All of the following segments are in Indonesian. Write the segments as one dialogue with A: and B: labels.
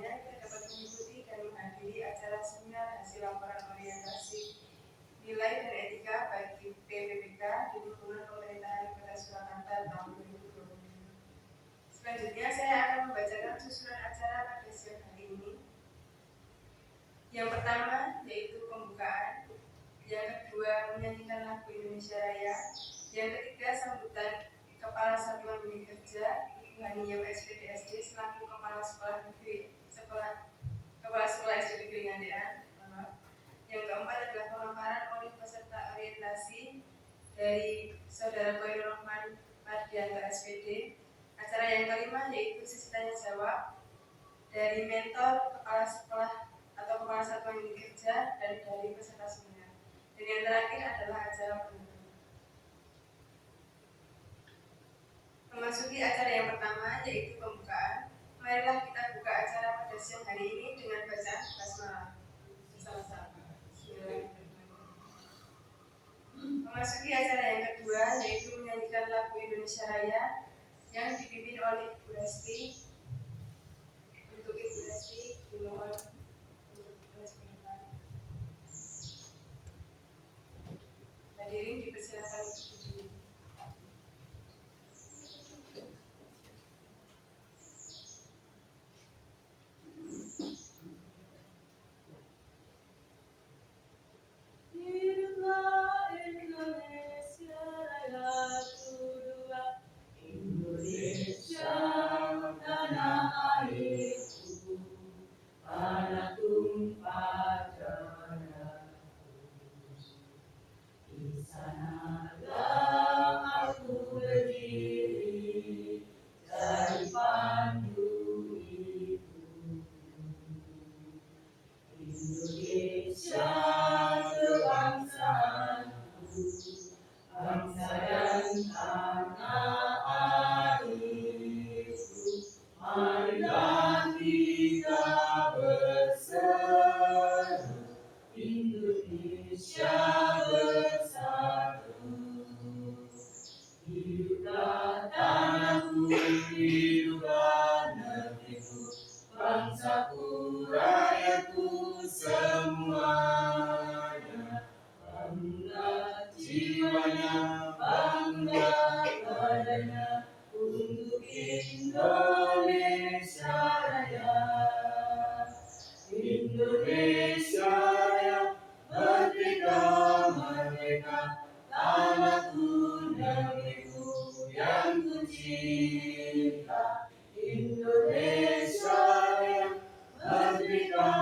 A: selanjutnya kita dapat mengikuti dan menghadiri acara seminar hasil laporan orientasi nilai dan etika bagi PPPK di lingkungan pemerintahan Kota Surakarta tahun 2020. Selanjutnya saya akan membacakan susunan acara pada siang hari ini. Yang pertama yaitu pembukaan, yang kedua menyanyikan lagu Indonesia Raya, yang ketiga sambutan Kepala Satuan Unit Kerja Ibu Haniyam SPDSD selaku Kepala Sekolah Negeri SD Negeri Ngandean. Yang keempat adalah pemaparan oleh peserta orientasi dari Saudara Khairul Rahman Mardianto SPD. Acara yang kelima yaitu sesi tanya jawab dari mentor kepala sekolah atau kepala satuan unit kerja dan dari peserta seminar. Dan yang terakhir adalah acara penutup. Memasuki acara yang pertama yaitu pembukaan. Marilah kita buka acara pada siang hari ini dengan bacaan basmalah. Bersama-sama. Memasuki acara yang kedua yaitu menyanyikan lagu Indonesia Raya yang dipimpin oleh Ibu Resti. Untuk Ibu Resti dimohon untuk tulis pendapat. Hadirin dipersilakan untuk berdiri.
B: Hiduplah Indonesia Raya kedua, Indonesia tanah airku, tanah tumpah darahku. Di sanalah aku berdiri, jadi pandu hidupku. Indonesia kebangsaanku, bangsa dan tanah airku. Marilah kita berseru, Indonesia bersatu. Hiduplah tanahku, hiduplah negeriku, bangsaku, rakyatku semuanya. Bangga jiwanya, bangga badannya, untuk Indonesia Raya. Indonesia Raya, merdeka, merdeka, tanahku, negeriku yang ku cinta. Indonesia Raya, merdeka,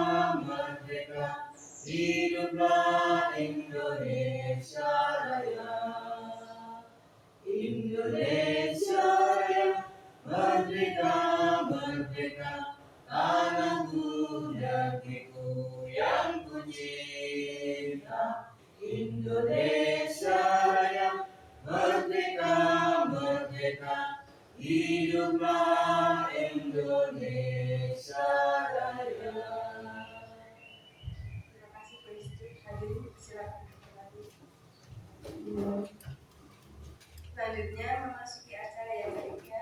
B: merdeka, hiduplah Indonesia Raya. Indonesia Raya, merdeka, merdeka, tanahku, negeriku yang ku cinta. Indonesia Raya, merdeka, merdeka, hiduplah Indonesia Raya.
A: Terima kasih Bu Istri. Hadirin silakan kembali. Selanjutnya memasuki acara yang ketiga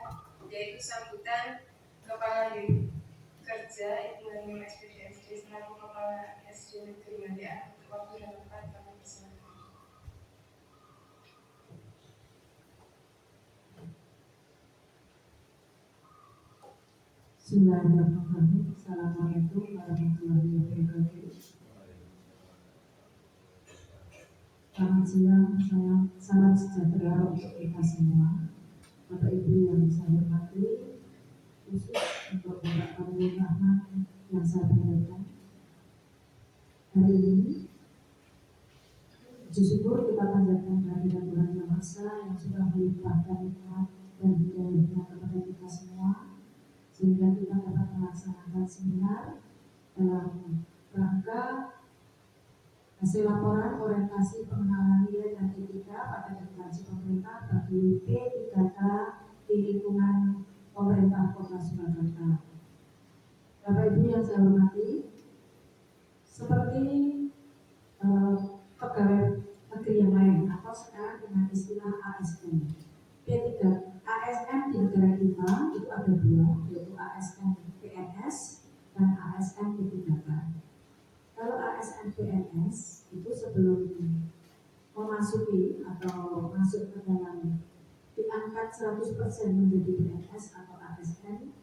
A: yaitu sambutan Kepala Unit Kerja Ibu Haniyam SPDSD selaku Kepala SD Negeri Ngandean. Untuk waktu dan tempat kami persilakan.
C: Bismillahirrahmanirrahim. Assalamualaikum warahmatullahi wabarakatuh. Selamat siang, salam sejahtera untuk kita semua. Bapak Ibu yang saya hormati, khusus untuk Bapak Khairul Rahman yang saya banggakan. Hari ini, puji syukur kita panjatkan kehadiran Tuhan Yang Maha Esa yang sudah melimpahkan nikmat dan hidayahnya kepada kita semua, sehingga kita dapat melaksanakan seminar dalam rangka hasil laporan orientasi pengenalan nilai dan etika pada instansi pemerintah bagi P3K di lingkungan pemerintah Kota Surakarta. Bapak Ibu yang saya hormati, seperti pegawai negeri yang lain atau sekarang dengan istilah ASN. P3 ASN di negara kita itu ada dua, yaitu ASN PNS dan 100% menjadi PNS atau ASN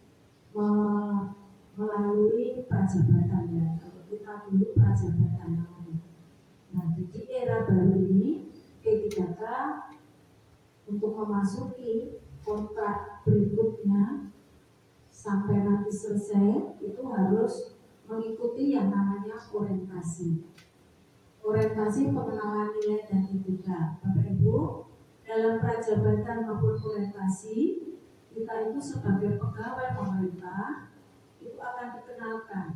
C: melalui prajabatan ya. Kalau kita dulu prajabatan namanya. Nah, di era baru ini P3K untuk memasuki kontrak berikutnya sampai nanti selesai itu harus mengikuti yang namanya orientasi pengenalan nilai dan etika. Bapak Ibu, dalam prajabatan maupun orientasi kita itu sebagai pegawai pemerintah itu akan dikenalkan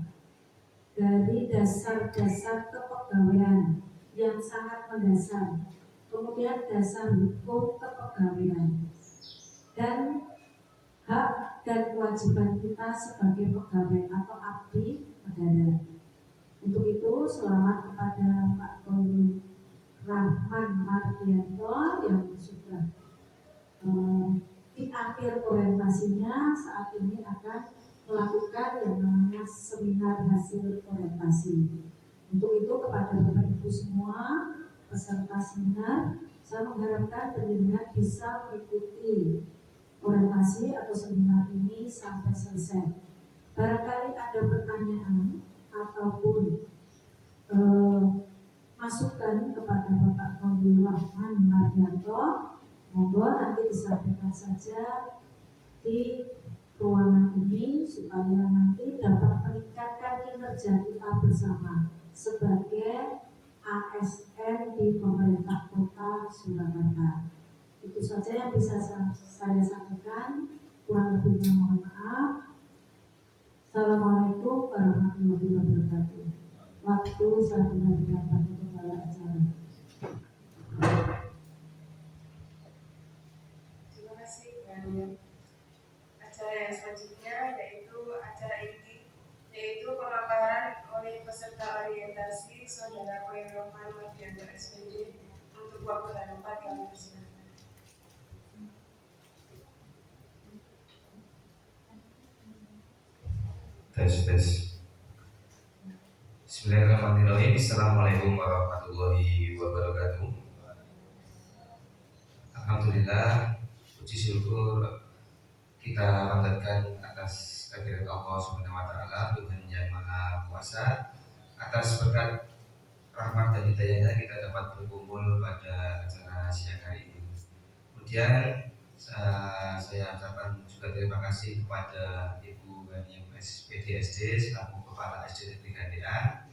C: dari dasar-dasar kepegawaian yang sangat mendasar, kemudian dasar hukum kepegawaian dan hak dan kewajiban kita sebagai pegawai atau abdi negara. Untuk itu selamat kepada Pak Koirul Rahman Mardianto yang sudah di akhir orientasinya saat ini akan melakukan yang namanya seminar hasil orientasi. Untuk itu kepada Bapak Ibu semua peserta seminar, saya mengharapkan pendengar bisa mengikuti orientasi atau seminar ini sampai selesai. Barangkali ada pertanyaan ataupun masukan kepada Bapak Koirul Rahman Mardianto, monggo nanti disampaikan saja di ruangan ini supaya nanti dapat meningkatkan kinerja kita bersama sebagai ASN di pemerintah kota Surakarta. Itu saja yang bisa saya sampaikan. Kurang lebihnya mohon maaf. Assalamualaikum warahmatullahi wabarakatuh. Waktu saya benar-benar untuk kepala acara.
A: Terima kasih Mbak. Acara yang selanjutnya yaitu acara inti, yaitu pemaparan oleh peserta orientasi Saudara Koirul Rahman Mardianto SPJ untuk waktu dan tempat yang bersilakan.
B: Tes. Bismillahirrahmanirrahim. Assalamualaikum warahmatullahi wabarakatuh. Alhamdulillah, puji syukur kita panjatkan atas kehadirat Allah Subhanahu wa taala, Tuhan yang Maha Kuasa. Atas berkat rahmat dan hidayahnya kita dapat berkumpul pada acara siang hari ini. Kemudian saya ucapkan juga terima kasih kepada Ibu Gani PDSD selaku Kepala SD Negeri Gandean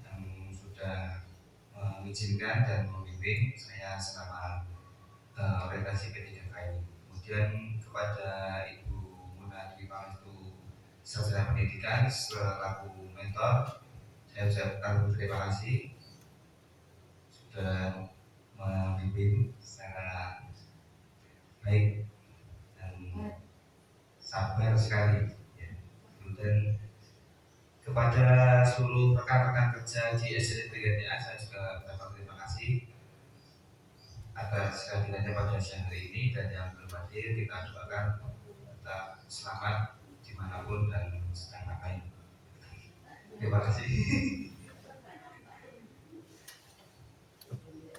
B: yang sudah mengizinkan dan membimbing saya selama orientasi P3K ini. Kemudian kepada Ibu Muna Dwi Pangestu Sarjana Pendidikan selaku mentor, saya ucapkan terima kasih sudah membimbing secara baik dan sabar sekali. Dan kepada seluruh rekan-rekan kerja di SD Negeri Gandean saya juga ucapkan terima kasih atas kehadirannya pada siang hari ini, dan yang belum hadir kita doakan kita selamat dimanapun dan sedang ngapain. Terima kasih.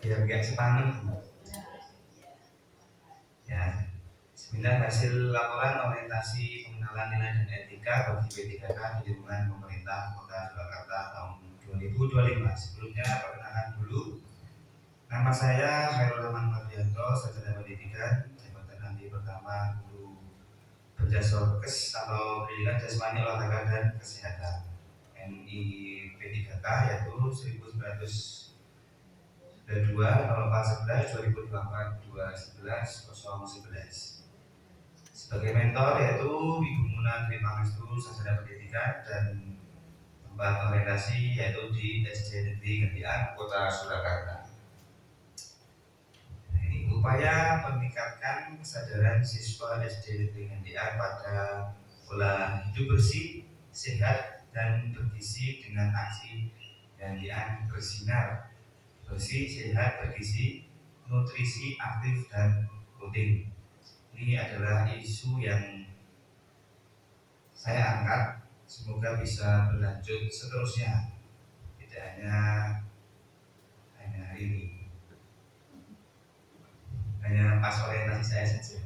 B: Biar nggak sepaneng. Ya, Bismillah, hasil laporan orientasi pengenalan nilai dan etika bagi P3K di lingkungan pemerintah Kota Surakarta tahun 2025. Sebelumnya perkenalan dulu. Nama saya Khairul Rahman Mardianto, Sarjana Pendidikan, jabatan nanti pertama Guru Penjaskes atau Pendidikan Jasmani Olahraga dan Kesehatan NI P3K yaitu 1992 0411 2024 211 011. Sebagai mentor yaitu Ibu Muna Dwi Pangestu Sarjana Pendidikan dan tempat orientasi yaitu di SD Negeri Gandean Kota Surakarta. Upaya meningkatkan kesadaran siswa SD Negeri Gandean pada pola hidup bersih, sehat, dan bergizi dengan aksi Gandean bersinar, bersih, sehat, bergizi, nutrisi, aktif, dan rutin. Ini adalah isu yang saya angkat, semoga bisa berlanjut seterusnya, tidak hanya hari ini, hanya pas orientasi saya saja.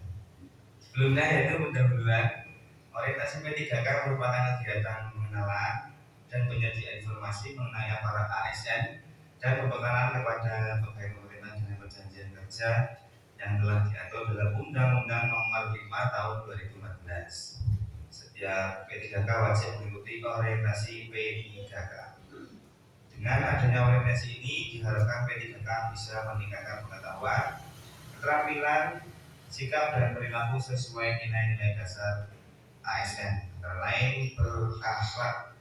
B: Sebelumnya yaitu pendahuluan. Orientasi P3K merupakan kegiatan mengenalan dan penyajian informasi mengenai aparat ASN dan pembekalan kepada pegawai pemerintah dengan perjanjian kerja yang telah diatur dalam Undang-Undang Nomor 5 Tahun 2014. Setiap P3K wajib mengikuti orientasi P3K. Dengan adanya orientasi ini diharapkan P3K bisa meningkatkan pengetahuan, keterampilan, sikap dan perilaku sesuai nilai-nilai dasar ASN, antara lain berakhlak,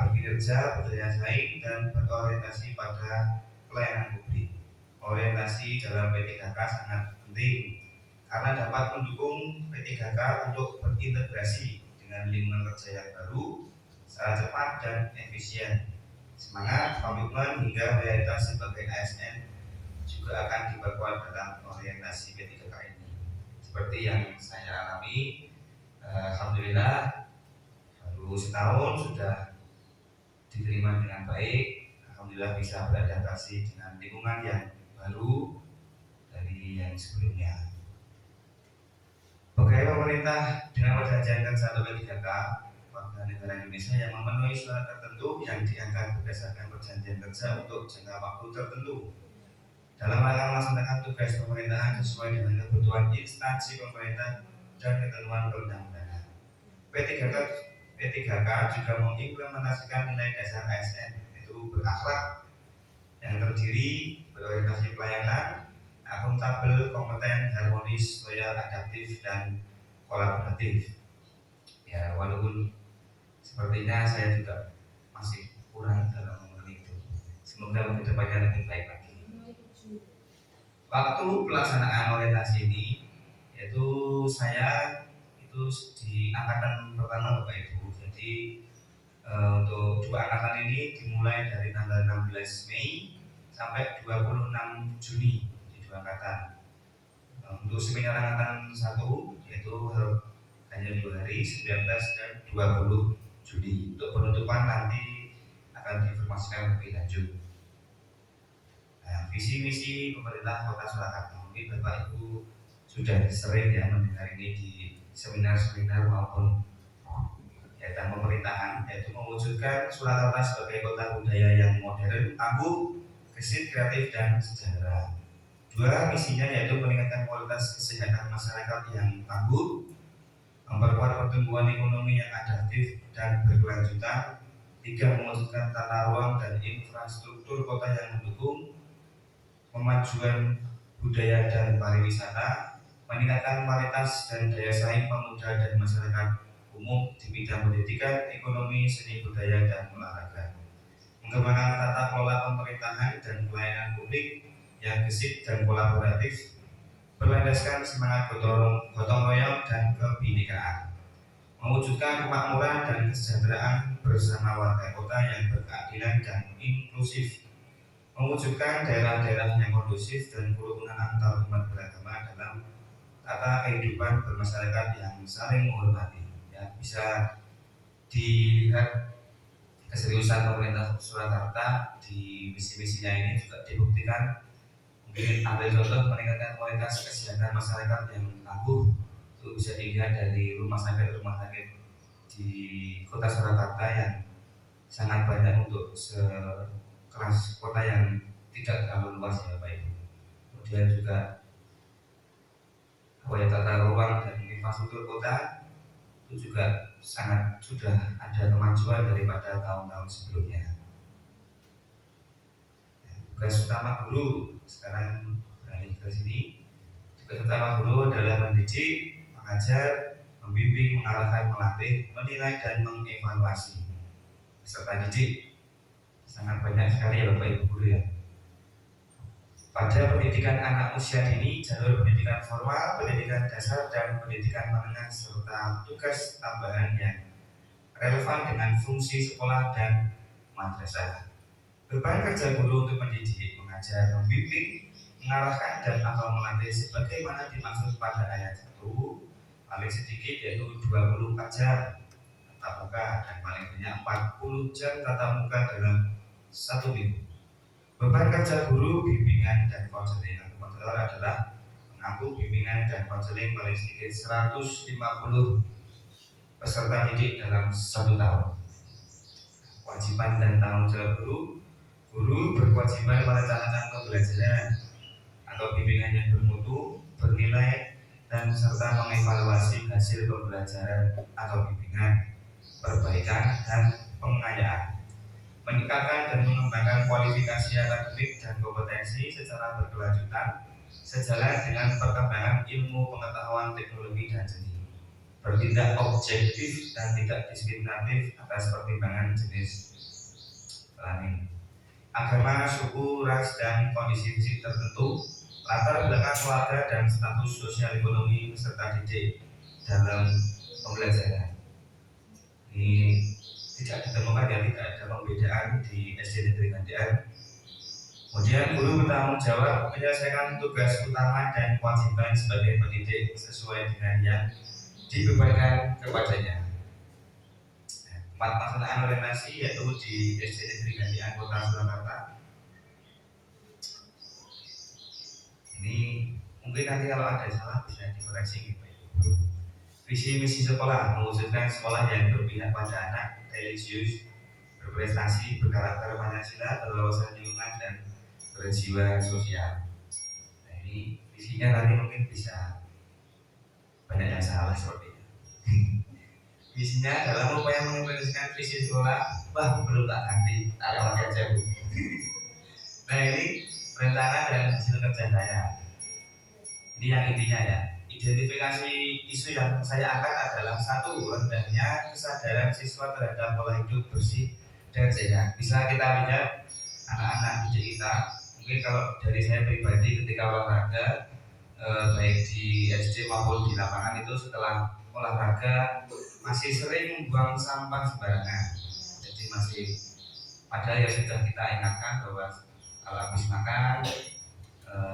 B: berkinerja, berdaya saing, dan berorientasi pada pelayanan publik. Orientasi dalam P3K sangat penting karena dapat mendukung P3K untuk berintegrasi dengan lingkungan kerja yang baru secara cepat dan efisien. Semangat, komitmen, hingga loyalitas sebagai ASN juga akan diperkuat dalam orientasi P3K ini. Seperti yang saya alami, alhamdulillah baru setahun sudah diterima dengan baik. Alhamdulillah bisa beradaptasi dengan lingkungan yang baru dari yang sebelumnya. Pegawai pemerintah dengan perjanjian kerja atau P3K warga negara Indonesia yang memenuhi syarat tertentu yang diangkat berdasarkan perjanjian kerja untuk jangka waktu tertentu dalam rangka melaksanakan tugas pemerintahan sesuai dengan kebutuhan instansi pemerintah dan ketentuan perundang-undangan. P3K juga mengimplementasikan nilai dasar ASN, yaitu berakhlak yang terdiri berorientasi pelayanan, akuntabel, kompeten, harmonis, loyal, adaptif, dan kolaboratif. Ya, walaupun sepertinya saya juga masih kurang dalam memenuhi itu. Semoga kedepannya lebih baik lagi. Waktu pelaksanaan orientasi ini, yaitu saya itu di angkatan pertama Bapak Ibu. Jadi untuk dua angkatan ini dimulai dari tanggal 16 Mei sampai 26 Juni di dua angkatan. Untuk seminar angkatan 1 yaitu hanya 2 hari, 19 dan 20 Juni. Untuk penutupan nanti akan diinformasikan lebih lanjut. Visi misi pemerintah Kota Surakarta, mungkin Bapak Ibu sudah sering ya mendengar ini di seminar-seminar maupun kegiatan pemerintahan, yaitu mewujudkan Surakarta sebagai kota budaya yang modern, tangguh, gesit, kreatif, dan sejahtera. Dua, misinya yaitu meningkatkan kualitas kesehatan masyarakat yang tangguh, memperkuat pertumbuhan ekonomi yang adaptif dan berkelanjutan. Tiga, mewujudkan tata ruang dan infrastruktur kota yang mendukung kemajuan budaya dan pariwisata, meningkatkan kualitas dan daya saing pemuda dan masyarakat umum di bidang pendidikan, ekonomi, seni budaya, dan olahraga. Mengembangkan tata kelola pemerintahan dan pelayanan publik yang gesit dan kolaboratif, berlandaskan semangat gotong royong dan kebinekaan, mewujudkan kemakmuran dan kesejahteraan bersama warga kota yang berkeadilan dan inklusif, mewujudkan daerah-daerah yang kondusif dan kerukunan antar umat beragama dalam tata kehidupan bermasyarakat yang saling menghormati. Ya, bisa dilihat keseriusan pemerintah Surakarta di misi-misinya ini juga dibuktikan. Mungkin ambil contoh meningkatkan kualitas kesehatan masyarakat yang tangguh, itu bisa dilihat dari rumah sakit di Kota Surakarta yang sangat banyak untuk kelas kota yang tidak terlalu luas ya Pak Ibu. Kemudian juga tata ruang dan infrastruktur kota itu juga sangat sudah ada kemajuan daripada tahun-tahun sebelumnya. Tugas utama guru sekarang beralih ke sini. Tugas utama guru adalah mendidik, mengajar, membimbing, mengarahkan, melatih, menilai dan mengevaluasi peserta didik. Sangat banyak sekali ya Bapak Ibu guru ya. Pada pendidikan anak usia dini, jalur pendidikan formal, pendidikan dasar, dan pendidikan menengah, serta tugas tambahan yang relevan dengan fungsi sekolah dan madrasah. Beban kerja guru untuk mendidik, mengajar, membimbing, mengarahkan, dan atau melatih sebagaimana dimaksud pada ayat 1, paling sedikit yaitu 24 jam tatap muka dan paling banyak 40 jam tatap muka dalam satu minggu. Beban kerja guru, bimbingan, dan konseling adalah mengaku bimbingan dan konseling paling sedikit 150 peserta didik dalam 1 tahun. Kewajiban dan tanggung jawab guru berkewajiban merencanakan pembelajaran atau bimbingan yang bermutu, bernilai, dan serta mengevaluasi hasil pembelajaran atau bimbingan, perbaikan, dan pengayaan, meningkatkan dan mengembangkan kualifikasi akademik dan kompetensi secara berkelanjutan sejalan dengan perkembangan ilmu pengetahuan, teknologi, dan seni, bertindak objektif dan tidak diskriminatif atas pertimbangan jenis kelamin, agama, suku, ras, dan kondisi fisik tertentu, latar belakang keluarga, dan status sosial ekonomi peserta didik dalam pembelajaran. Ini tidak ditemukan ya, tidak ada pembedaan di SD Negeri Gandean. Kemudian guru bertanggung jawab menyelesaikan tugas utama dan kewajiban sebagai pendidik sesuai dengan yang dibebankan kepadanya. 4 pelaksanaan orientasi yaitu di SD Negeri Gandean Kota Surakarta. Ini mungkin nanti kalau ada salah bisa dikoreksi gitu. Visi misi sekolah mewujudkan sekolah yang berpihak pada anak, religius, berprestasi, berkarakter Pancasila, berwawasan lingkungan, dan berjiwa sosial. Nah, ini visinya nanti mungkin bisa banyak yang salah seperti itu. Visinya dalam upaya mengimplementasikan visi sekolah, belum tak ganti, tak ada pakai aja Bu. Nah, ini rencana dan hasil kerja saya. Ini yang intinya ya. Identifikasi isu yang saya angkat adalah 1, rendahnya kesadaran siswa terhadap pola hidup bersih dan sehat. Bisa kita lihat anak-anak didik kita, mungkin kalau dari saya pribadi ketika olahraga baik di SD maupun di lapangan itu setelah olahraga masih sering membuang sampah sembarangan. Jadi masih ada yang sudah kita ingatkan bahwa kalau habis makan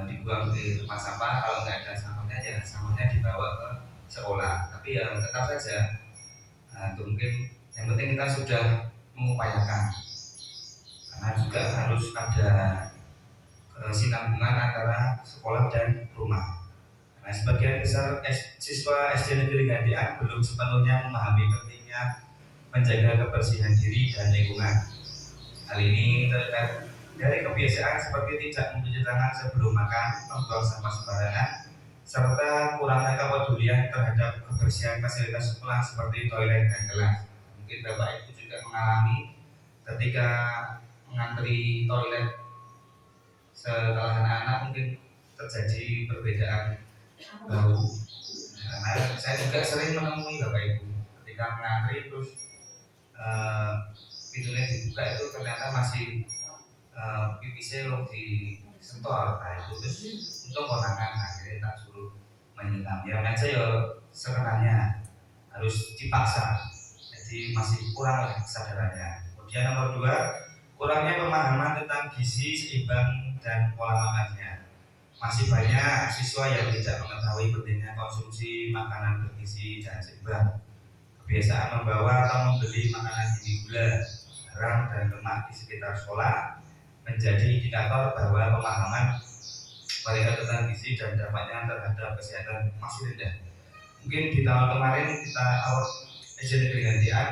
B: dibuang di tempat sampah, kalau nggak ada sampahnya ya sampahnya dibawa ke sekolah. Tapi ya tetap saja itu mungkin yang penting kita sudah mengupayakan, karena juga harus ada kesinambungan antara sekolah dan rumah. Nah, sebagian besar siswa SD Negeri Gandean belum sepenuhnya memahami pentingnya menjaga kebersihan diri dan lingkungan. Hal ini terkait dari kebiasaan seperti tidak mencuci tangan sebelum makan, membuang sampah sembarangan, serta kurangnya kepedulian terhadap kebersihan fasilitas sekolah seperti toilet dan kelas. Mungkin Bapak Ibu juga mengalami ketika mengantri toilet setelah anak-anak mungkin terjadi perbedaan bau. Karena saya juga sering menemui Bapak Ibu ketika mengantri terus pintunya dibuka itu ternyata masih pipisnya belum disentuh. Nah itu terus untuk konangan akhirnya tak suruh menyiram. Ya aja ya sebenarnya harus dipaksa. Jadi masih kurang kesadarannya. Kemudian nomor 2, kurangnya pemahaman tentang gizi seimbang dan pola makannya. Masih banyak siswa yang tidak mengetahui pentingnya konsumsi makanan bergizi dan seimbang. Kebiasaan membawa atau membeli makanan tinggi gula, garam, dan lemak di sekitar sekolah menjadi indikator bahwa pemahaman mereka tentang gizi dan dampaknya terhadap kesehatan masih rendah. Mungkin di tahun kemarin kita SD Negeri Gandean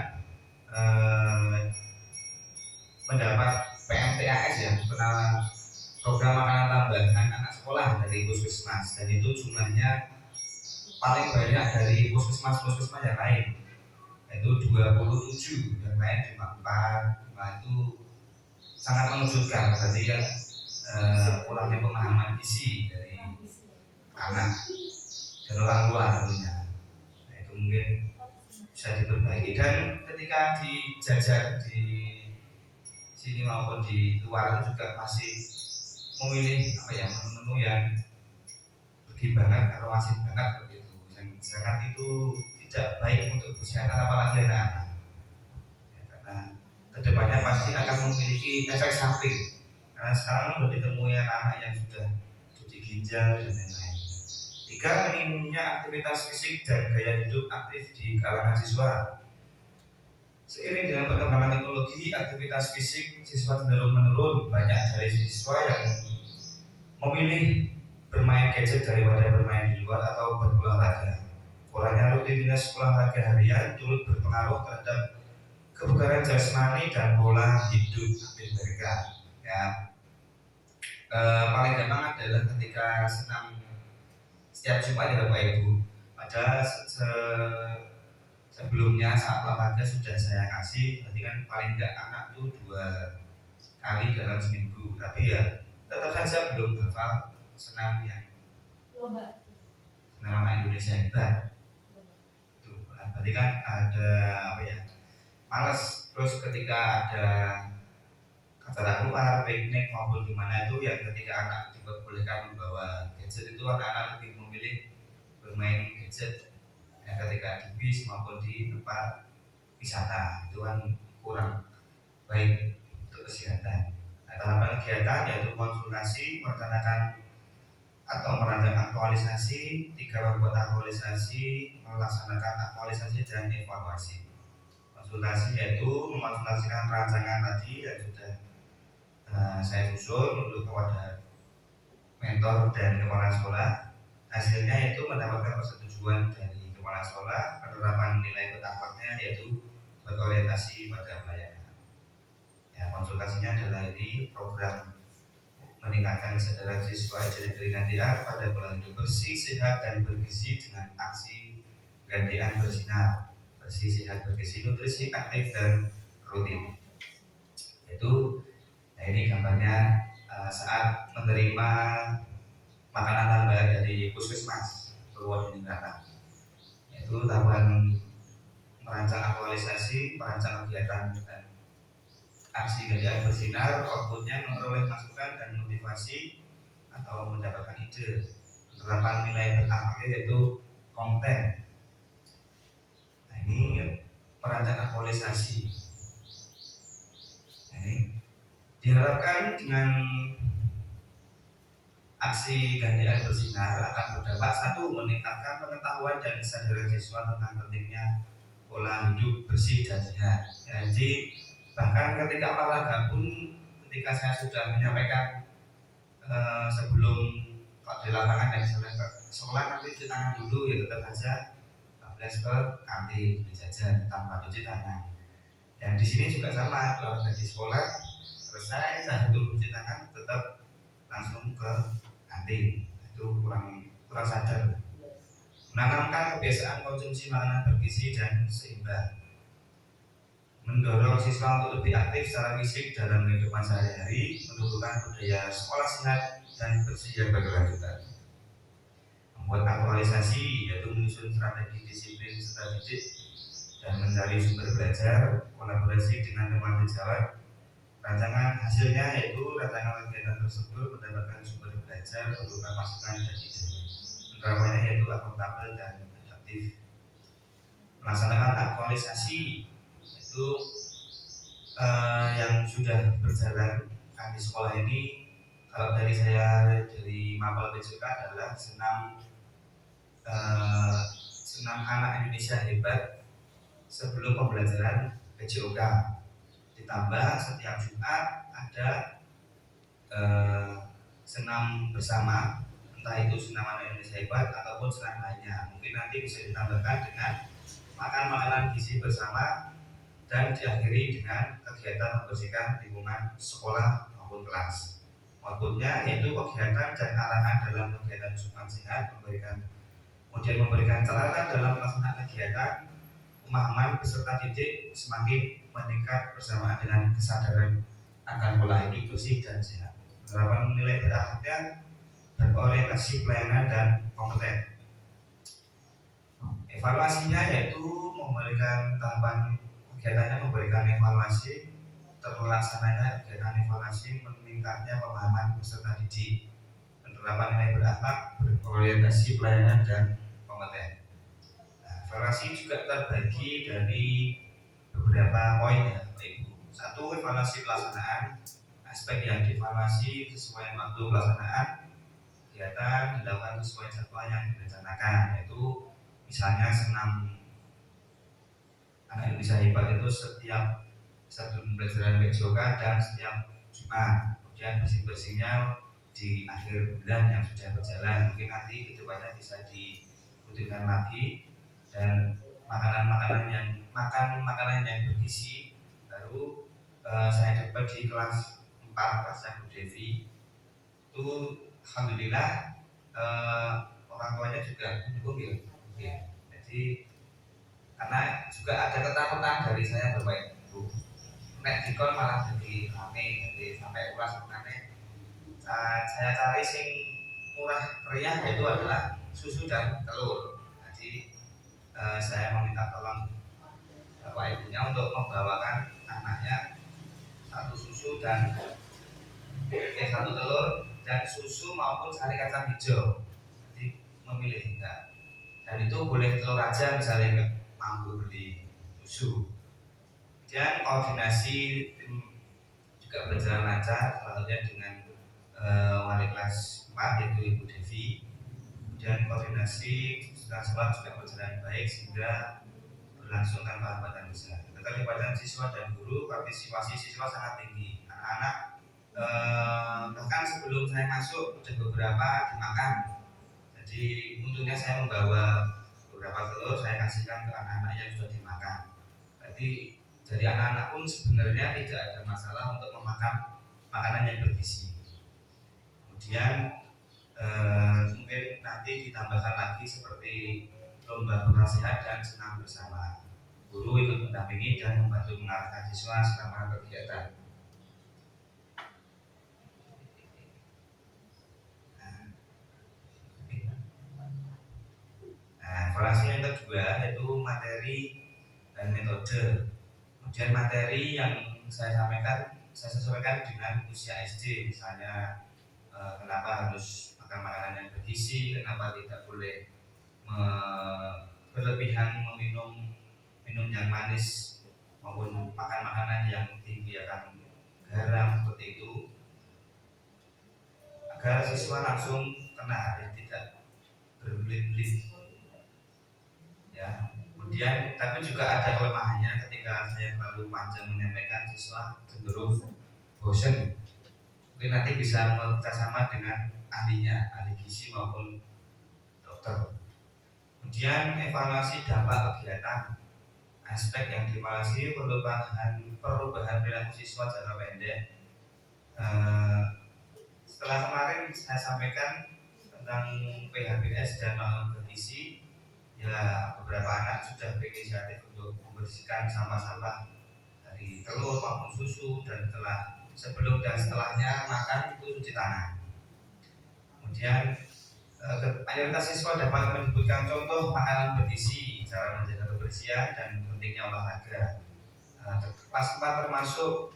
B: mendapat PMTAS ya, program makanan tambahan anak sekolah dari puskesmas, dan itu jumlahnya paling banyak dari puskesmas yang lain, yaitu 27, yang lain cuma 4. Nah itu sangat mengejutkan, berarti kan kurangnya pemahaman gizi dari anak dan orang tua tentunya. Nah itu mungkin bisa diperbaiki, dan ketika dijajar di sini maupun di luar itu juga masih memilih menu yang lebih banget atau masih banget begitu, yang sangat itu tidak baik untuk kesehatan apalagi anak-anak ya, karena kedepannya pasti akan memiliki efek samping. Karena sekarang sudah ditemui anak-anak yang sudah cuci ginjal dan lain-lain. 3, minimnya aktivitas fisik dan gaya hidup aktif di kalangan siswa. Seiring dengan perkembangan teknologi, aktivitas fisik siswa cenderung menurun. Banyak dari siswa yang memilih bermain gadget daripada bermain di luar atau berolahraga. Kurangnya rutinitas olahraga harian turut berpengaruh terhadap kebugaran jasmani dan pola hidup aktif mereka. Ya, paling gampang adalah ketika senam setiap Jumat ya Bapak Ibu. Pada sebelumnya saat olahraga sudah saya kasih, berarti kan paling enggak anak itu 2 kali dalam seminggu. Tapi ya tetap saja belum hafal senam yang senam anak Indonesia hebat. Tuh, berarti kan ada apa ya? Males. Terus ketika ada acara keluar, piknik maupun di mana itu ya ketika anak diperbolehkan membawa gadget itu anak-anak lebih memilih bermain gadget ya, ketika di bis maupun di tempat wisata itu kan kurang baik untuk kesehatan. Nah, tahapan kegiatan yaitu konsultasi, merencanakan atau merancang aktualisasi, 3 membuat aktualisasi, melaksanakan aktualisasi dan evaluasi. Konsultasi yaitu mengkonsultasikan rancangan tadi yang sudah saya susun untuk kepada mentor dan kepala sekolah. Hasilnya itu mendapatkan persetujuan dari kepala sekolah. Penerapan nilai bertambahnya yaitu berorientasi pada pelayanan. Ya, konsultasinya adalah ini program meningkatkan kesadaran siswa SD Negeri Gantian pada pola hidup bersih, sehat dan bergizi dengan aksi Gantian bersinar, bersih, sehat, bergizi, nutrisi, aktif dan rutin. Itu, nah ini gambarnya saat menerima makanan tambahan dari Puskesmas Purwodiningrat. Itu tahapan merancang aktualisasi, merancang kegiatan dan aksi Gantian bersinar, outputnya memperoleh masukan dan motivasi atau mendapatkan ide. Penerapan nilai bertambahnya yaitu konten. Nah ini merancang aktualisasi. Nah, ini diharapkan dengan aksi Gantian bersinar akan berdampak 1. Meningkatkan pengetahuan dan kesadaran siswa tentang pentingnya pola hidup bersih dan sehat. Jadi bahkan ketika olahraga pun, ketika saya sudah menyampaikan sebelum di lapangan dan sekolah nanti cuci tangan dulu, ya tetap saja flash ke kantin beli jajan tanpa cuci tangan. Dan di sini juga sama, kalau di sekolah selesai saya dulu cuci tangan tetap langsung ke kantin. Itu kurang sadar. Menanamkan kebiasaan konsumsi makanan bergizi dan seimbang. Mendorong siswa untuk lebih aktif secara fisik dalam kehidupan sehari-hari, menumbuhkan budaya sekolah sehat dan bersih yang berkelanjutan. Membuat aktualisasi yaitu menyusun strategi disiplin serta didik dan mencari sumber belajar, kolaborasi dengan teman sejawat. Rancangan hasilnya yaitu rancangan kegiatan tersebut mendapatkan sumber belajar, berupa masukan dan ide. Penerapannya yaitu akuntabel dan adaptif. Melaksanakan aktualisasi itu yang sudah berjalan di sekolah ini. Kalau dari saya dari Mapel PJK adalah senam anak Indonesia hebat sebelum pembelajaran PJOK. Ditambah setiap Jumat ada senam bersama, entah itu senam anak Indonesia hebat ataupun senam lainnya. Mungkin nanti bisa ditambahkan dengan makan makanan gizi bersama dan diakhiri dengan kegiatan membersihkan lingkungan sekolah maupun kelas. Outputnya yaitu kegiatan dan arahan dalam kegiatan asupan sehat, kemudian memberikan catatan dalam pelaksanaan kegiatan, pemahaman peserta didik semakin meningkat bersamaan dengan kesadaran akan pola hidup bersih dan sehat. Penerapan nilai berakhlaknya berorientasi pelayanan dan kompeten. Evaluasinya yaitu memberikan tahapan kegiatannya, memberikan evaluasi terlaksananya kegiatan evaluasi, meningkatnya pemahaman peserta didik, penerapan nilai berakhlak, berorientasi pelayanan dan kompeten. Nah, evaluasi juga terbagi dari beberapa poin ya, Bapak Ibu. 1. Evaluasi pelaksanaan, aspek yang dievaluasi sesuai waktu pelaksanaan kegiatan dilakukan sesuai jadwal yang direncanakan, yaitu misalnya senam anak Indonesia hebat itu setiap satu pembelajaran PJOK dan setiap Jumat. Kemudian bersih-bersihnya di akhir bulan yang sudah berjalan. Mungkin nanti kedepannya bisa dibutuhkan lagi, dan makanan yang bergizi baru saya dapat di kelas 4 kelas Bu Devi itu. Alhamdulillah orang tuanya juga mendukung ya. Jadi karena juga ada ketakutan dari saya Bapak Ibu, nek dikon malah jadi rame, jadi sampai ulas mengenai saya cari sing murah meriah, yaitu adalah susu dan telur. Jadi saya meminta tolong Bapak Ibunya untuk membawakan anaknya satu susu dan satu telur dan susu maupun sari kacang hijau. Jadi memilih enggak. Dan itu boleh telur aja misalnya nggak mampu beli susu. Dan koordinasi juga berjalan lancar, salah satunya dengan wali kelas 4 yaitu Ibu Devi. Dan koordinasi setelah sholat juga berjalan baik sehingga berlangsung tanpa hambatan besar. Keterlibatan siswa dan guru, partisipasi siswa sangat tinggi. Anak-anak bahkan sebelum saya masuk sudah beberapa dimakan. Jadi untungnya saya membawa beberapa telur, saya kasihkan ke anak-anak yang sudah dimakan. Jadi dari anak-anak pun sebenarnya tidak ada masalah untuk memakan makanan yang bergizi. Kemudian mungkin nanti ditambahkan lagi seperti lomba penasihat dan senam bersama. Guru ikut mendampingi dan membantu mengarahkan siswa selama kegiatan. Evaluasi yang kedua yaitu materi dan metode. Kemudian materi yang saya sesuaikan dengan usia SD, misalnya kenapa harus makan makanan yang bergizi, kenapa tidak boleh berlebihan minum yang manis maupun makan makanan yang tinggi akan garam seperti itu, agar siswa langsung kena dan tidak berbelit-belit. Ya, kemudian tapi juga ada kelemahannya ketika saya terlalu panjang menyampaikan, siswa cenderung bosan. Mungkin nanti bisa bekerjasama dengan ahli gizi maupun dokter. Kemudian evaluasi dampak kegiatan. Aspek yang dievaluasi perubahan perilaku siswa jangka pendek. Setelah kemarin saya sampaikan tentang PHBS dan makanan bergizi, ya beberapa anak sudah berinisiatif untuk membersihkan sampah-sampah dari telur maupun susu, dan sebelum dan setelahnya makan itu cuci tangan. Kemudian mayoritas siswa dapat menyebutkan contoh makanan bergizi, cara menjaga kebersihan dan pentingnya olahraga. Kelas 4 termasuk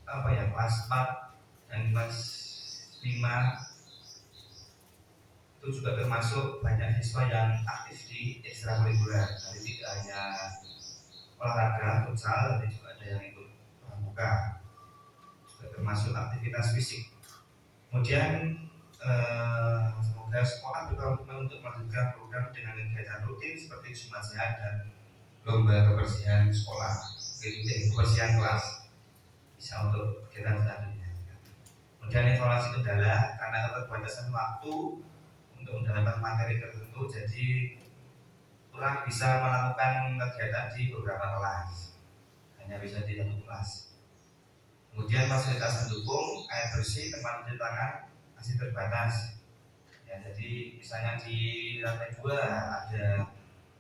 B: kelas 4 dan kelas 5 itu juga termasuk banyak siswa yang aktif di ekstrakurikuler. Jadi tidak hanya olahraga futsal, tapi juga ada yang ikut pramuka, juga termasuk aktivitas fisik. Kemudian semoga sekolah berkomitmen untuk melanjutkan program dengan kegiatan rutin seperti Jumat Sehat dan lomba kebersihan sekolah, kebersihan kelas, bisa untuk kegiatan selanjutnya. Kemudian evaluasi kendala, karena keterbatasan waktu untuk mendapatkan materi tertentu, jadi kurang bisa melakukan kegiatan di beberapa kelas, hanya bisa di satu kelas. Kemudian fasilitas pendukung, air bersih, tempat cuci tangan masih terbatas. Ya, jadi misalnya di lantai 2 ada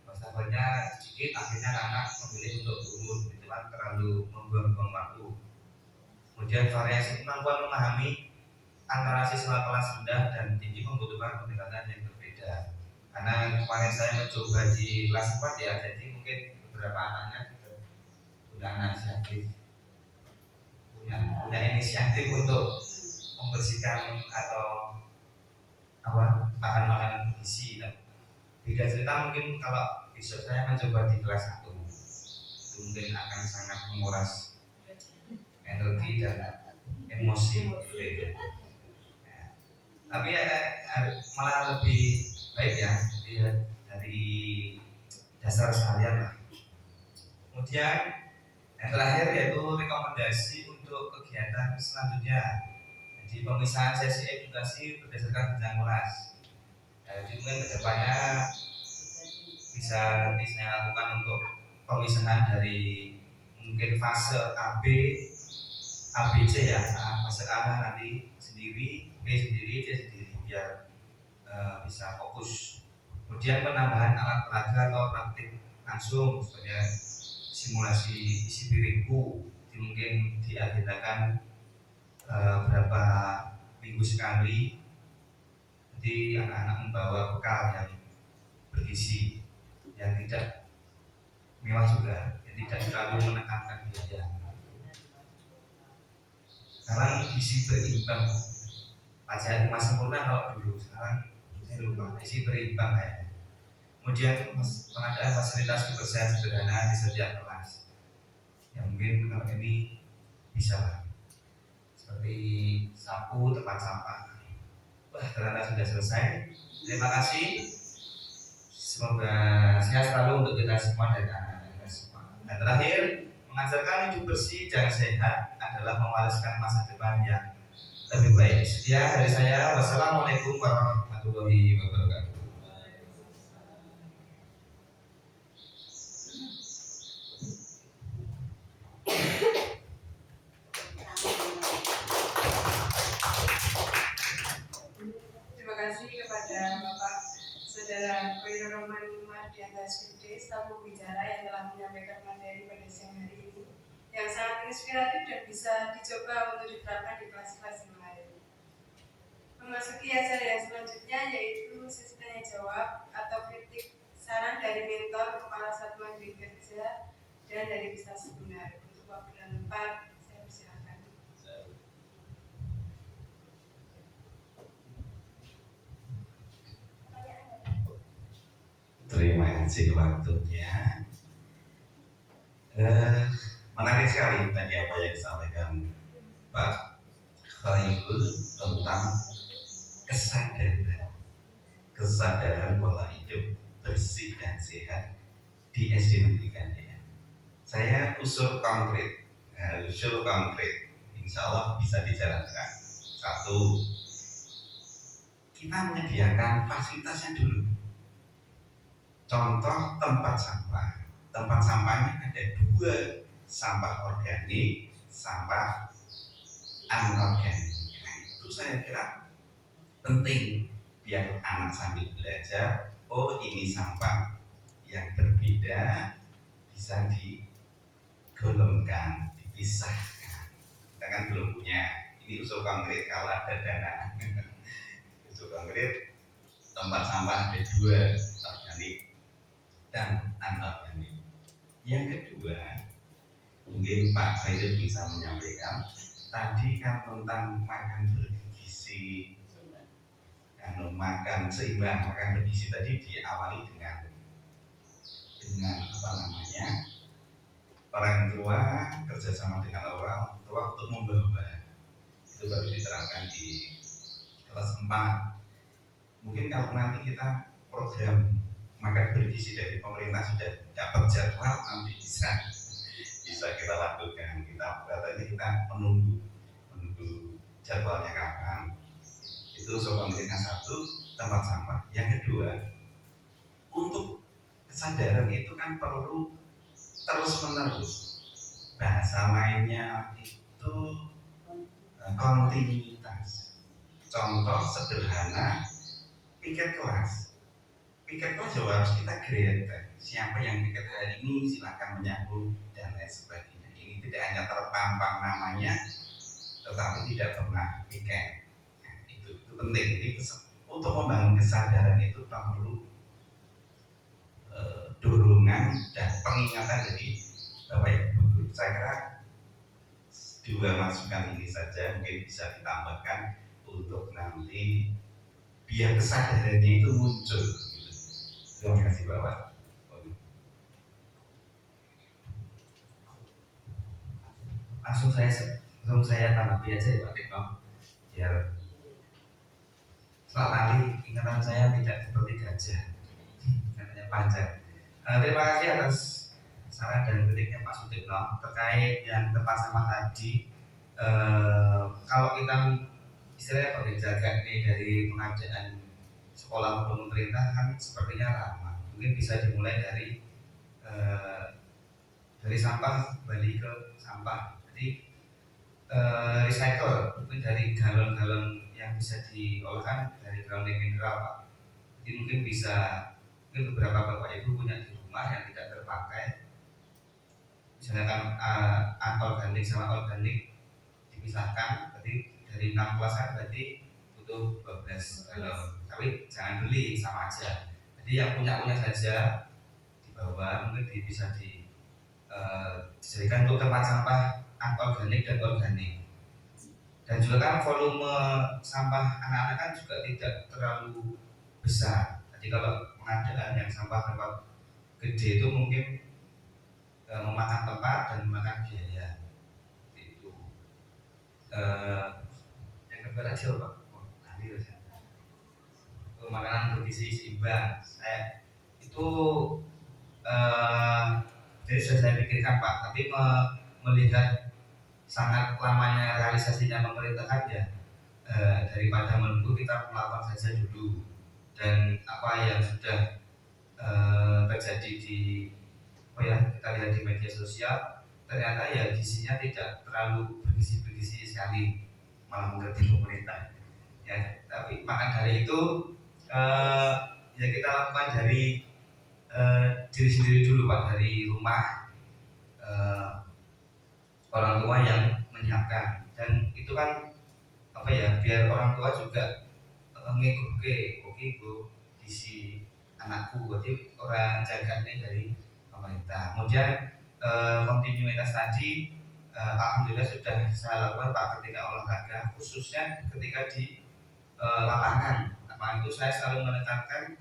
B: wastafelnya sedikit, akhirnya anak memilih untuk turun, itu kan terlalu membuang-buang waktu. Kemudian variasi kemampuan memahami antara siswa kelas rendah dan tinggi membutuhkan pendekatan yang berbeda. Karena kemarin saya mencoba di kelas 4 ya, jadi mungkin beberapa anaknya sudah inisiatif, punya inisiatif untuk membersihkan atau makan makanan bergizi. Beda cerita mungkin kalau besok saya mencoba di kelas 1, itu mungkin akan sangat menguras energi dan emosi gitu. Tapi malah lebih baik ya, dari dasar sekalian lah. Kemudian yang terakhir yaitu rekomendasi untuk kegiatan selanjutnya. Jadi pemisahan sesi edukasi berdasarkan jenjang kelas. Jadi mungkin kedepannya bisa nanti saya lakukan untuk pemisahan dari mungkin fase AB, ABC ya. Fase A nanti sendiri, B sendiri, C sendiri biar bisa fokus. Kemudian penambahan alat peraga atau praktik langsung sebagai simulasi isi piringku mungkin diagendakan berapa minggu sekali. Jadi anak-anak membawa bekal yang bergizi yang tidak mewah juga, yang tidak terlalu menekankan biaya. Sekarang gizi berimbang, pajak emas sempurna kalau dulu, sekarang saya lupa gizi berimbang ya. Kemudian pengadaan fasilitas kebersihan sederhana di setiap kelas. Yang mungkin kalau ini bisa seperti sapu, tempat sampah. Wah, ternyata sudah selesai. Terima kasih. Semoga sehat selalu untuk kita semua dan anak-anak kita semua. Dan terakhir, mengajarkan hidup bersih dan sehat adalah mewariskan masa depan yang lebih baik. Sekian dari saya. Wassalamualaikum warahmatullahi wabarakatuh.
A: Terima kasih kepada Bapak Saudara Koiroroman Mardianta SPD, staf pembicara yang telah menyampaikan materi pada siang hari ini yang sangat inspiratif dan bisa dicoba untuk diterapkan di kelas-kelas yang lain. Memasuki acara yang selanjutnya yaitu sesi tanya jawab atau kritik saran dari mentor, kepala satuan kerja dan dari instansi benar. Untuk waktu dan tempat saya persilakan.
D: Terima kasih waktunya. Menarik sekali tadi apa yang disampaikan Pak Khairul tentang kesadaran pola hidup bersih dan sehat di SD Negeri Gandean. Saya usul konkret, insya Allah bisa dijalankan. Satu, kita menyediakan fasilitasnya dulu. Contoh tempat sampah. Tempat sampahnya ada dua, sampah organik, sampah anorganik. Nah, itu saya kira penting biar anak sambil belajar. Oh, ini sampah yang berbeda, bisa digolongkan, dipisahkan. Kita kan belum punya. Ini usul konkret kalau ada dana. Usul konkret tempat sampah ada dua, organik dan anorganik. Yang kedua, mungkin Pak Khairul bisa menyampaikan tadi kan tentang makan bergizi, makan seimbang, makan bergizi tadi diawali dengan apa namanya, orang tua kerjasama dengan orang tua untuk membawa, itu baru diterapkan di kelas 4. Mungkin kalau nanti kita program makan bergizi dari pemerintah sudah dapat jadwal, nanti bisa kita lakukan. Kita menunggu jadwalnya kapan. Itu soal pemerintah satu, tempat sampah. Yang kedua, untuk kesadaran itu kan perlu terus menerus. Bahasa lainnya itu kontinuitas. Contoh sederhana, piket kelas juga harus kita grade. Siapa yang piket hari ini silakan menyambut dan lain sebagainya. Ini tidak hanya terpampang namanya, tetapi tidak pernah piket. Nah, itu penting. Jadi untuk membangun kesadaran itu perlu dorongan dan pengingatan dari Bapak Ibu. Saya kira dua masukan ini saja mungkin bisa ditambahkan untuk nanti biar kesadarannya itu muncul. Terima kasih Bapak.
B: Langsung saya tanggapi aja ya Pak Tekno, biar soal kali ingatan saya tidak seperti gajah, katanya panjang. Terima kasih atas saran dan kritiknya Pak Sutikno terkait yang tempat sampah tadi. Kalau kita istilahnya sebagai jaga nih dari pengadaan sekolah maupun pemerintah kan sepertinya lama. Mungkin bisa dimulai dari sampah kembali ke sampah. Jadi recycle mungkin dari galon-galon yang bisa diolahkan dari galon mineral Pak. Jadi mungkin beberapa bapak ibu punya di rumah yang tidak terpakai, misalnya kan anorganik sama organik dipisahkan, berarti dari 6 kemasan berarti butuh 12 galon, tapi jangan beli, sama aja. Jadi yang punya saja dibawa, mungkin bisa dijadikan untuk tempat sampah anorganik dan organik. Dan juga kan volume sampah anak-anak kan juga tidak terlalu besar. Jadi kalau pengadaan yang sampah tempat gede itu mungkin memakan tempat dan memakan biaya. Itu yang kedua tadi Pak, makanan bergizi seimbang. Saya itu jadi sudah saya pikirkan Pak, tapi melihat sangat lamanya realisasinya pemerintah aja, daripada menunggu kita melakukan saja dulu. Dan apa yang sudah terjadi kita lihat di media sosial, ternyata ya gizinya tidak terlalu bergizi sekali, malah menggerti pemerintah ya. Tapi maka dari itu ya kita lakukan dari diri sendiri dulu Pak, dari rumah, orang tua yang menyiapkan. Dan itu kan biar orang tua juga ngikuti bu gizi anakku, berarti orang jaganya dari pemerintah. Kemudian kontinuitas tadi alhamdulillah sudah saya lakukan Pak ketika olahraga, khususnya ketika di lapangan. Itu saya selalu menekankan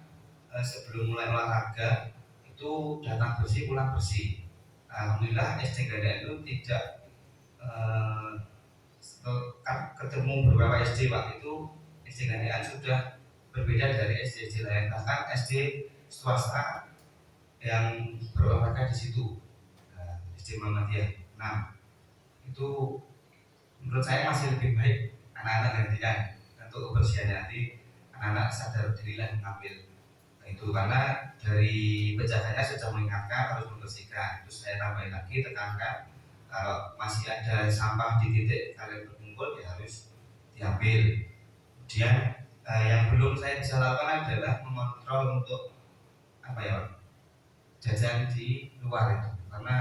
B: sebelum mulai olahraga itu datang bersih, pulang bersih. Alhamdulillah SD Gada itu tidak ketemu beberapa SD Pak, itu SD Gandaan sudah berbeda dari SD lain, bahkan SD swasta yang berolahraga di situ, SD Muhammadiyah. Nah, itu menurut saya masih lebih baik anak-anak gantian untuk kebersihan. Nanti anak-anak sadar dirilah mengambil itu, karena dari penjaganya sudah mengingatkan harus membersihkan. Terus saya tambahin lagi, tekankan kalau masih ada sampah di titik kalian berkumpul ya harus diambil. Kemudian yang belum saya bisa lakukan adalah mengontrol untuk jajan di luar itu, karena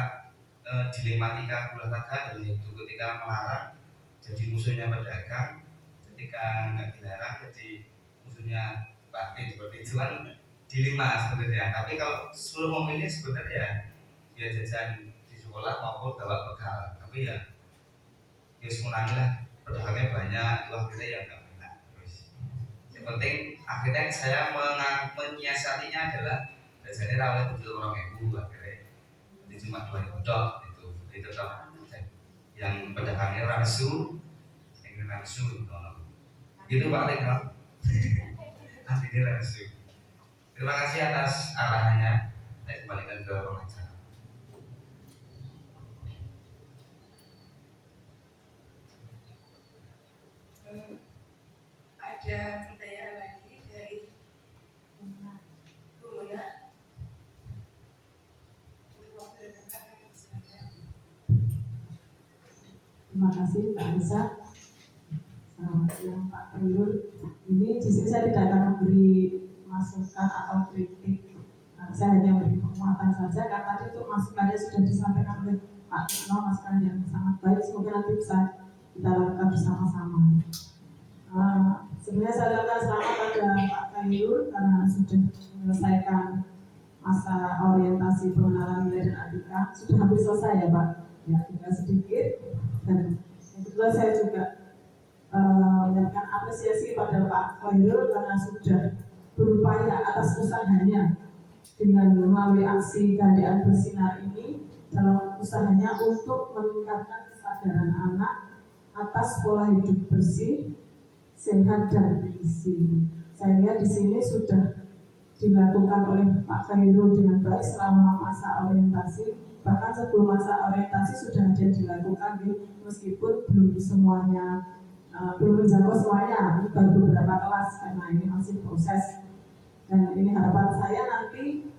B: dilematika olahraga dari itu, ketika melarang jadi musuhnya pedagang, ketika nggak dilarang jadi musuhnya batin, seperti itu kan dilema sebenarnya. Tapi kalau suruh memilih sebenarnya dia jajan di sekolah maupun bawa bekal, tapi ya semuanya lah, pedagangnya banyak, luar kita ya nggak enak. Yang penting akhirnya saya menyiasatinya adalah jajannya rawat betul orang ibu, akhirnya jadi cuma 2.000 dok itu tetap yang pedagangnya rasu, yang rasu gitu Pak Lekal. Nanti dia rasu. Terima kasih atas arahannya. Saya kembalikan ke ruang acara.
A: Ada pertanyaan lagi dari Bu Muna.
C: Terima kasih Mbak Anissa. Selamat siang Pak Khairul. Ini di sini saya tidak akan memberi masukan atau kritik. Saya hanya beri penguatan saja, karena tadi untuk masukannya sudah disampaikan oleh Pak Tino, masukan yang sangat baik. Semoga nanti bisa kita lakukan bersama-sama. Sebenarnya saya ucapkan selamat pada Pak Khairul karena sudah menyelesaikan masa orientasi pengenalan nilai dan etika. Sudah hampir selesai ya Pak, ya tinggal sedikit. Dan yang kedua saya juga menyampaikan apresiasi pada Pak Khairul karena sudah berupaya atas usahanya dengan melalui aksi Gandaan Bersinar ini, dalam usahanya untuk meningkatkan kesadaran anak atas pola hidup bersih, sehat dan bergizi. Saya lihat di sini sudah dilakukan oleh Pak Khairul dengan baik selama masa orientasi. Bahkan sebelum masa orientasi sudah ada dilakukan, meskipun belum semuanya belum menjangkau semuanya, ini baru beberapa kelas karena ini masih proses. Dan ini harapan saya nanti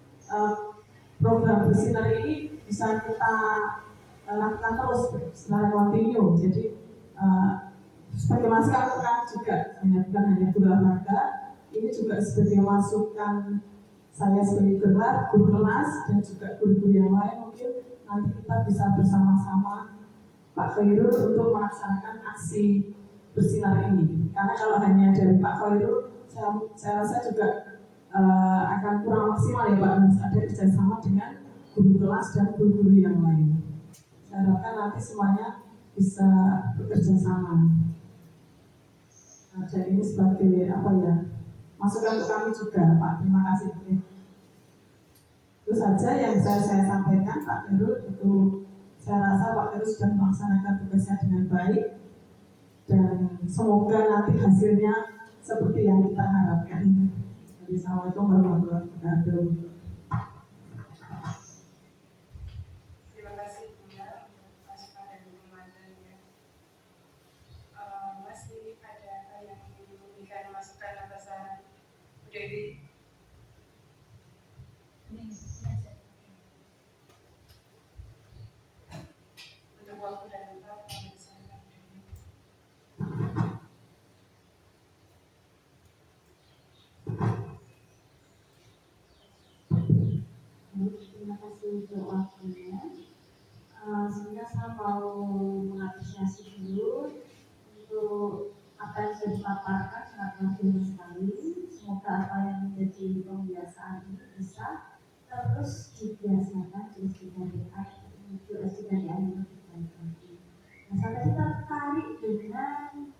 C: program bersinar ini bisa kita lakukan terus secara kontinu. Jadi sebagai masukan juga, bukan hanya guru olahraga, ini juga sebagai masukan saya sebagai guru kelas dan juga guru-guru yang lain. Mungkin nanti kita bisa bersama-sama Pak Khairul untuk melaksanakan aksi bersinar ini. Karena kalau hanya dari Pak Khairul, saya rasa juga akan kurang maksimal ya Pak, harus ada kerjasama dengan guru kelas dan guru-guru yang lain. Saya harapkan nanti semuanya bisa bekerja sama. Dan ini sebagai masukan untuk kami juga Pak. Terima kasih. Itu saja yang saya sampaikan Pak Khairul. Itu saya rasa Pak Khairul sudah melaksanakan tugasnya dengan baik dan semoga nanti hasilnya seperti yang kita harapkan. Assalamualaikum warahmatullahi wabarakatuh.
A: Terima kasih Bunda untuk masukan dan dukungannya. Masih ada yang ingin memberikan masukan atas saran Bu Dewi? Untuk waktu dan tempat kami silakan Bu Dewi.
E: Terima kasih untuk waktunya. Sebenarnya saya mau mengapresiasi dulu untuk apa yang sudah dipaparkan, sangat luar biasa sekali. Semoga apa yang menjadi pembiasaan ini bisa terus dibiasakan, terus dijadikan lagi. Nah, sampai kita tertarik dengan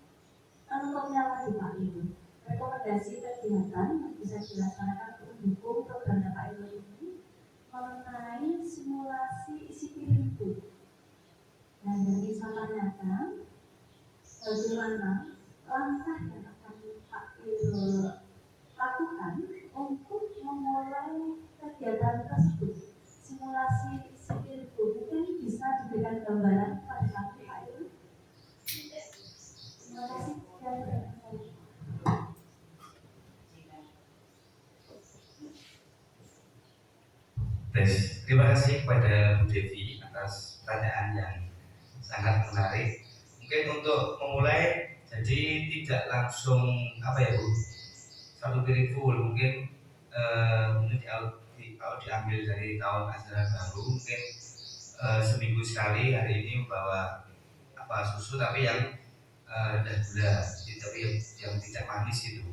E: penutupnya lagi Pak Ibu. Rekomendasi kegiatan yang bisa dilaksanakan untuk mendukung program Pak Ibu ini mengenai simulasi isi piringku. Dan yang saya tanyakan, bagaimana langkah yang akan Pak Ibu lakukan untuk memulai kegiatan tersebut, simulasi isi piringku. Mungkin bisa diberikan gambaran pada kami Pak Ibu. Terima kasih.
B: Terima kasih kepada Bu Devi atas pertanyaan yang sangat menarik. Mungkin untuk memulai, jadi tidak langsung Bu, satu piring full. Mungkin kalau diambil dari tahun ajaran baru, mungkin seminggu sekali hari ini membawa susu tapi yang rendah gula, tapi yang tidak manis itu.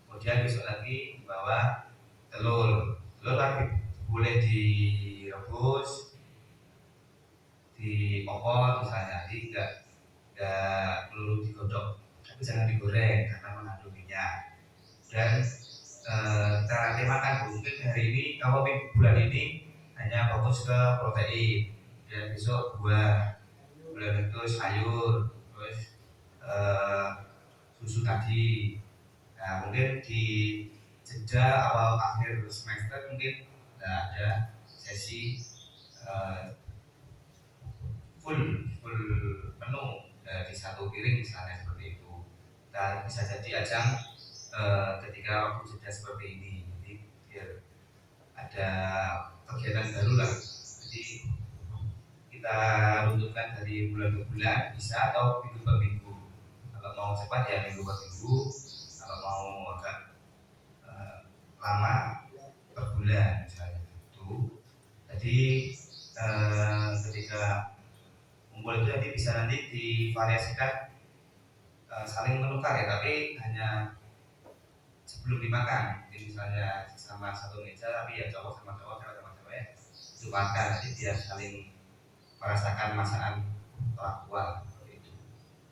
B: Kemudian besok lagi membawa telur lagi boleh direbus, dipopot misalnya, jadi nggak perlu digodok, tapi jangan digoreng karena mengandung minyak. Dan cara makan mungkin hari ini, kalau bulan ini hanya fokus ke protein, dan besok buah, bulan itu sayur, terus susu tadi. Nah, mungkin di jeda awal akhir semester mungkin ada sesi full menu di satu piring misalnya, seperti itu. Dan bisa jadi ajang ketika waktu jeda seperti ini, jadi biar ada kegiatan baru lah. Jadi kita runtutkan dari bulan ke bulan bisa, atau minggu per minggu. Kalau mau cepat ya minggu per minggu, kalau mau agak lama per bulan misalnya itu. Jadi ketika kumpul itu nanti bisa divariasikan, saling menukar ya, tapi hanya sebelum dimakan. Jadi misalnya sama satu meja, tapi ya cowok sama cowok, cewek sama cewek itu makan, jadi biar saling merasakan masakan aktual seperti itu.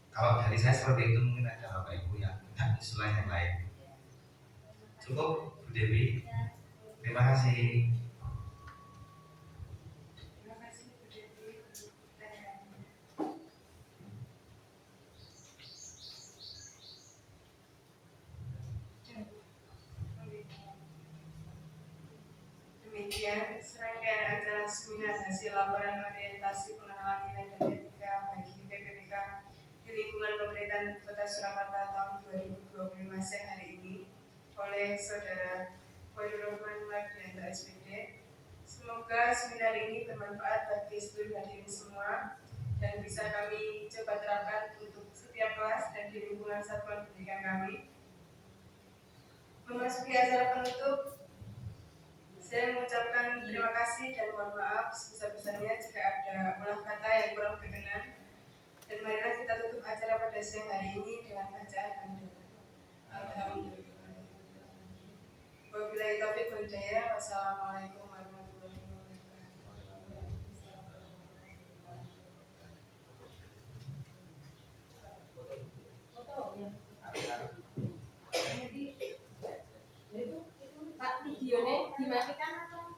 B: Kalau dari saya seperti itu, mungkin ada Bapak Ibu yang usulan yang lain. Cukup Bu Dewi. Terima kasih.
A: Terima kasih Bu Dewi untuk pertanyaannya. Demikian serangkaian acara seminar hasil laporan orientasi pengenalan nilai dan etika bagi PPPK lingkungan pemerintahan Kota Surakarta tahun 2025 hari ini oleh Saudara Khoirul Mardianto SPD. Semoga seminar ini bermanfaat bagi seluruh hadirin semua dan bisa kami coba terapkan untuk setiap kelas dan di lingkungan satuan pendidikan kami. Memasuki acara penutup, saya mengucapkan terima kasih dan mohon maaf sebesar-besarnya jika ada ulah kata yang kurang berkenan. Dan marilah kita tutup acara pada siang hari ini dengan bacaan Alhamdulillah. Wabillahi taufiq wal hidayah. Wassalamualaikum warahmatullahi wabarakatuh.
E: Pak, videonya dimatikan atau?